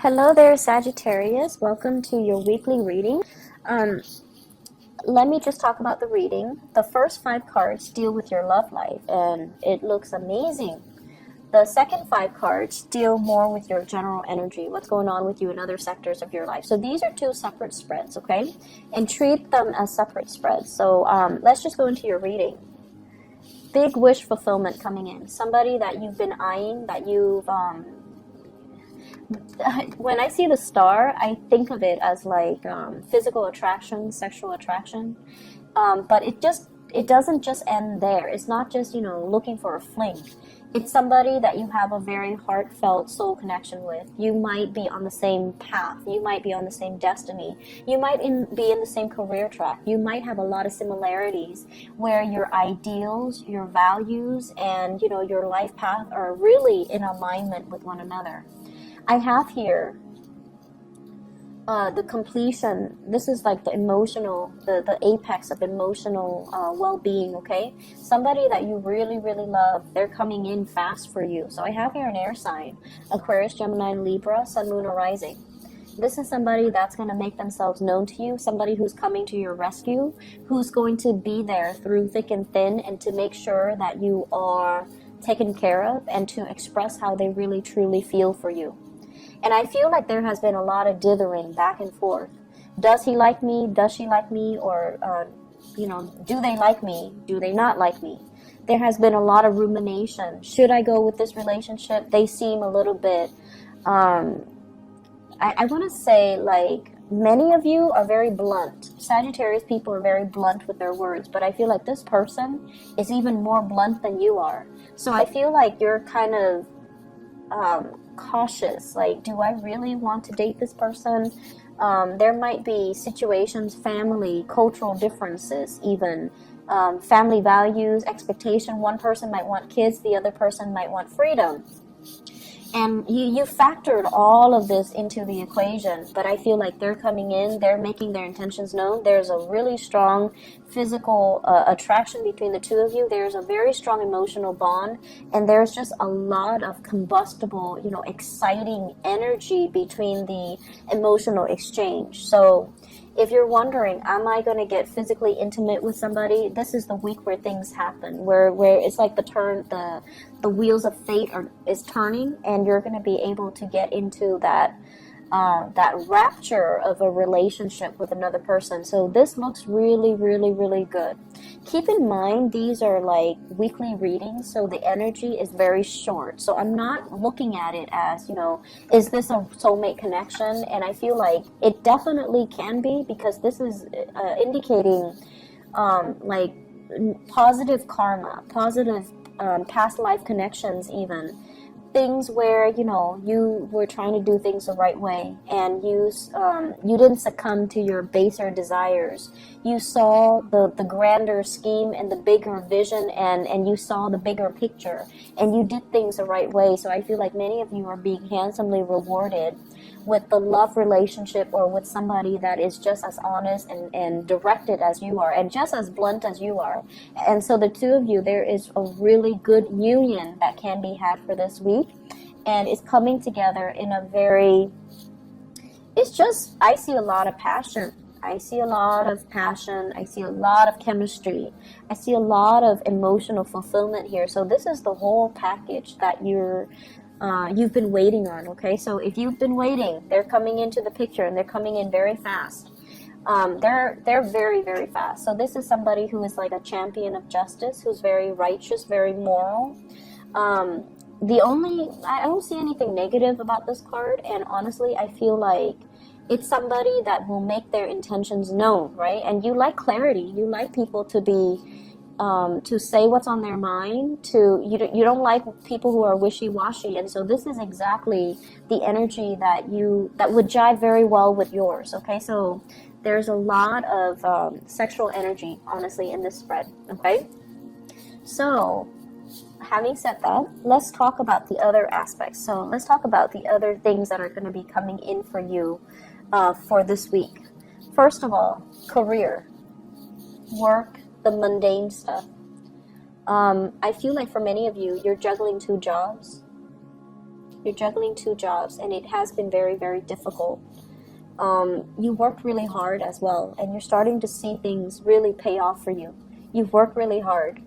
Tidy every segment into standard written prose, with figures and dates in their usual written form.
Hello there, Sagittarius. Welcome to your weekly reading. Let me just talk about the reading. The first 5 cards deal with your love life, and it looks amazing. The second 5 cards deal more with your general energy, what's going on with you in other sectors of your life. So these are 2 separate spreads, okay? And treat them as separate spreads. So let's just go into your reading. Big wish fulfillment coming in. Somebody that you've been eyeing, that you've... when I see the star, I think of it as like physical attraction, sexual attraction. But it doesn't just end there. It's not just, looking for a fling. It's somebody that you have a very heartfelt soul connection with. You might be on the same path. You might be on the same destiny. You might be in the same career track. You might have a lot of similarities where your ideals, your values, and, your life path are really in alignment with one another. I have here the completion. This is like the emotional, the apex of emotional well-being, okay? Somebody that you really, really love, they're coming in fast for you. So I have here an air sign, Aquarius, Gemini, and Libra, Sun, Moon, or Rising. This is somebody that's going to make themselves known to you, somebody who's coming to your rescue, who's going to be there through thick and thin and to make sure that you are taken care of and to express how they really, truly feel for you. And I feel like there has been a lot of dithering back and forth. Does he like me? Does she like me? Or, do they like me? Do they not like me? There has been a lot of rumination. Should I go with this relationship? They seem a little bit, I want to say, like, many of you are very blunt. Sagittarius people are very blunt with their words, but I feel like this person is even more blunt than you are. So I feel like you're kind of cautious, like, do I really want to date this person? There might be situations, family, cultural differences, even family values, expectation. One person might want kids, the other person might want freedom. And you factored all of this into the equation, but I feel like they're coming in, they're making their intentions known. There's a really strong physical attraction between the two of you. There's a very strong emotional bond, and there's just a lot of combustible, exciting energy between the emotional exchange. So if you're wondering, am I going to get physically intimate with somebody? This is the week where things happen, where it's like the wheels of fate is turning, and you're going to be able to get into that rapture of a relationship with another person. So this looks really, really, really good. Keep in mind, these are like weekly readings, so the energy is very short. So I'm not looking at it as, is this a soulmate connection? And I feel like it definitely can be, because this is indicating like positive karma, positive past life connections, even things where you were trying to do things the right way, and you didn't succumb to your baser desires. You saw the grander scheme and the bigger vision, and you saw the bigger picture, and you did things the right way. So I feel like many of you are being handsomely rewarded with the love relationship, or with somebody that is just as honest and directed as you are, and just as blunt as you are. And so the two of you, there is a really good union that can be had for this week, and it's coming together in a very, I see a lot of passion. I see a lot of passion. I see a lot of chemistry. I see a lot of emotional fulfillment here. So this is the whole package that you've been waiting on, okay? So if you've been waiting, they're coming into the picture, and they're coming in very fast. They're very, very fast. So this is somebody who is like a champion of justice, who's very righteous, very moral. I don't see anything negative about this card, and honestly, I feel like it's somebody that will make their intentions known, right? And you like clarity. You like people to be to say what's on their mind. You don't like people who are wishy-washy, and so this is exactly the energy that would jive very well with yours. Okay, so there's a lot of sexual energy, honestly, in this spread. Okay, so having said that, let's talk about the other aspects. So let's talk about the other things that are going to be coming in for you for this week. First of all, career, work, the mundane stuff. I feel like for many of you, you're juggling 2 jobs. You're juggling 2 jobs, and it has been very, very difficult. You worked really hard as well, and you're starting to see things really pay off for you. You've worked really hard.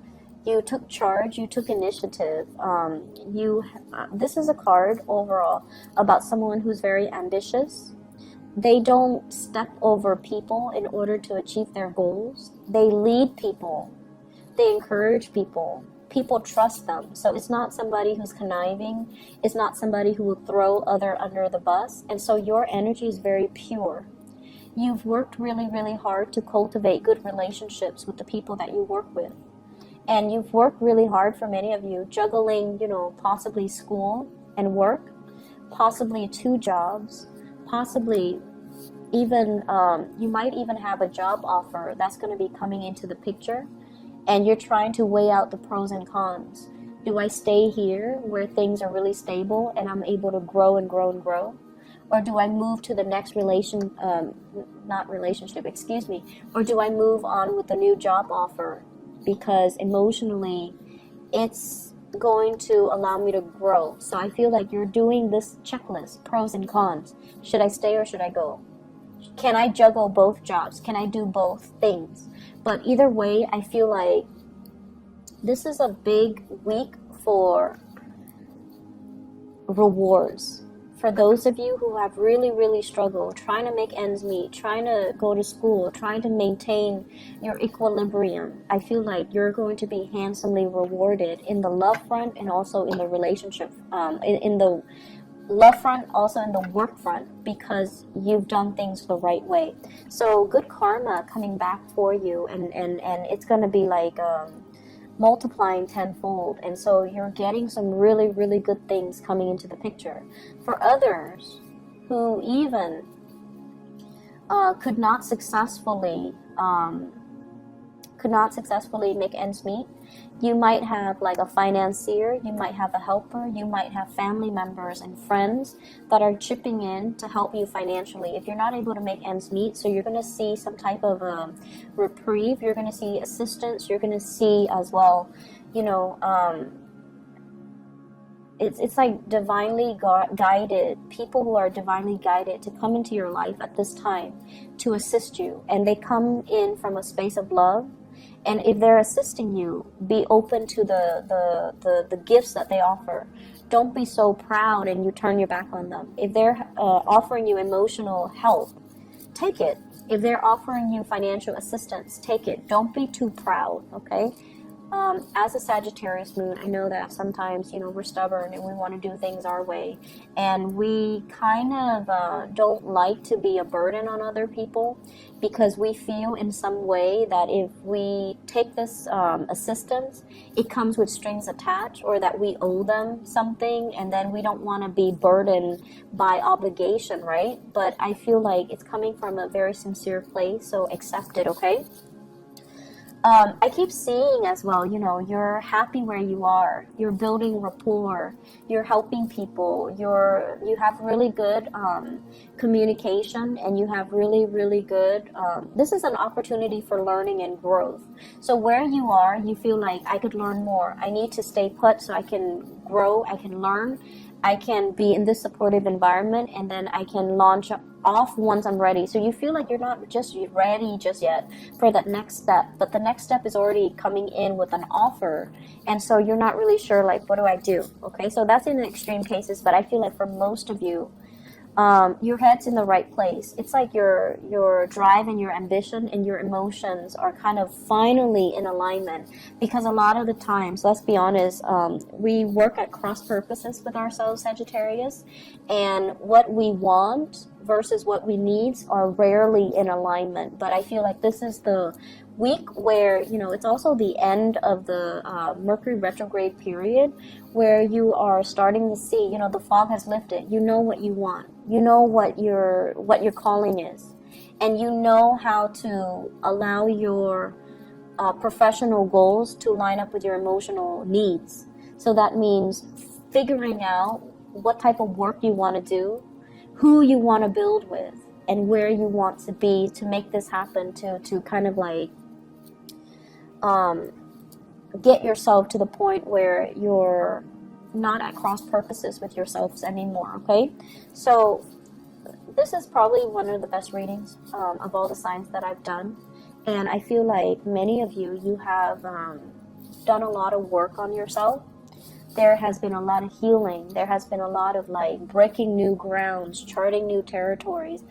You took charge, you took initiative. This is a card overall about someone who's very ambitious. They don't step over people in order to achieve their goals. They lead people. They encourage people. People trust them. So it's not somebody who's conniving. It's not somebody who will throw other under the bus. And so your energy is very pure. You've worked really, really hard to cultivate good relationships with the people that you work with. And you've worked really hard, for many of you, juggling, possibly school and work, possibly 2 jobs, possibly even, you might even have a job offer that's going to be coming into the picture. And you're trying to weigh out the pros and cons. Do I stay here where things are really stable and I'm able to grow and grow and grow? Or do I move to the next or do I move on with a new job offer? Because emotionally, it's going to allow me to grow. So I feel like you're doing this checklist, pros and cons. Should I stay or should I go? Can I juggle both jobs? Can I do both things? But either way, I feel like this is a big week for rewards. For those of you who have really, really struggled, trying to make ends meet, trying to go to school, trying to maintain your equilibrium, I feel like you're going to be handsomely rewarded in the love front and also in the relationship, in the love front, also in the work front, because you've done things the right way. So good karma coming back for you, and it's going to be like multiplying tenfold. And so you're getting some really, really good things coming into the picture. For others who even could not successfully make ends meet, you might have like a financier, you might have a helper, you might have family members and friends that are chipping in to help you financially. If you're not able to make ends meet, so you're going to see some type of reprieve, you're going to see assistance, you're going to see as well, it's like divinely guided, people who are divinely guided to come into your life at this time to assist you. And they come in from a space of love. And if they're assisting you, be open to the gifts that they offer. Don't be so proud and you turn your back on them. If they're offering you emotional help, take it. If they're offering you financial assistance, take it. Don't be too proud, okay? As a Sagittarius moon, I know that sometimes, we're stubborn and we want to do things our way. And we kind of don't like to be a burden on other people, because we feel in some way that if we take this assistance, it comes with strings attached, or that we owe them something, and then we don't want to be burdened by obligation, right? But I feel like it's coming from a very sincere place, so accept it, okay? I keep seeing as well, you're happy where you are, you're building rapport, you're helping people, you have really good communication, and you have really, really good, this is an opportunity for learning and growth. So where you are, you feel like I could learn more. I need to stay put so I can grow, I can learn, I can be in this supportive environment, and then I can launch off once I'm ready. So you feel like you're not just ready just yet for that next step, but the next step is already coming in with an offer, and so you're not really sure, like, what do I do? Okay, so that's in the extreme cases, but I feel like for most of you, your head's in the right place. It's like your drive and your ambition and your emotions are kind of finally in alignment, because a lot of the times, let's be honest, we work at cross purposes with ourselves, Sagittarius, and what we want versus what we need are rarely in alignment. But I feel like this is the week where, it's also the end of the Mercury retrograde period, where you are starting to see, the fog has lifted. You know what you want. You know what your calling is. And you know how to allow your professional goals to line up with your emotional needs. So that means figuring out what type of work you want to do, who you want to build with, and where you want to be to make this happen, to kind of like get yourself to the point where you're not at cross purposes with yourselves anymore, okay? So this is probably one of the best readings of all the signs that I've done. And I feel like many of you, you have done a lot of work on yourself. There has been a lot of healing. There has been a lot of like breaking new grounds, charting new territories,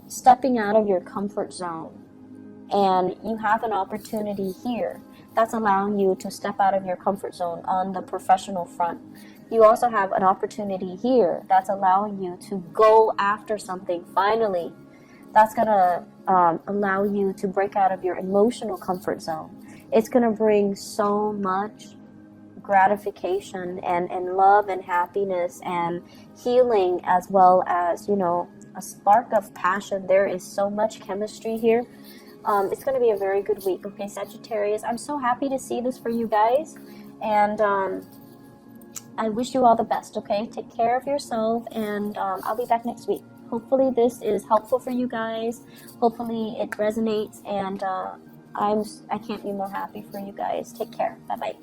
stepping out of your comfort zone. And you have an opportunity here that's allowing you to step out of your comfort zone on the professional front. You also have an opportunity here that's allowing you to go after something finally. That's going to allow you to break out of your emotional comfort zone. It's going to bring so much gratification and love and happiness and healing, as well as, you know, a spark of passion. There is so much chemistry here. It's going to be a very good week, okay, Sagittarius? I'm so happy to see this for you guys, and I wish you all the best, okay? Take care of yourself, and I'll be back next week. Hopefully this is helpful for you guys. Hopefully it resonates, and I can't be more happy for you guys. Take care. Bye-bye.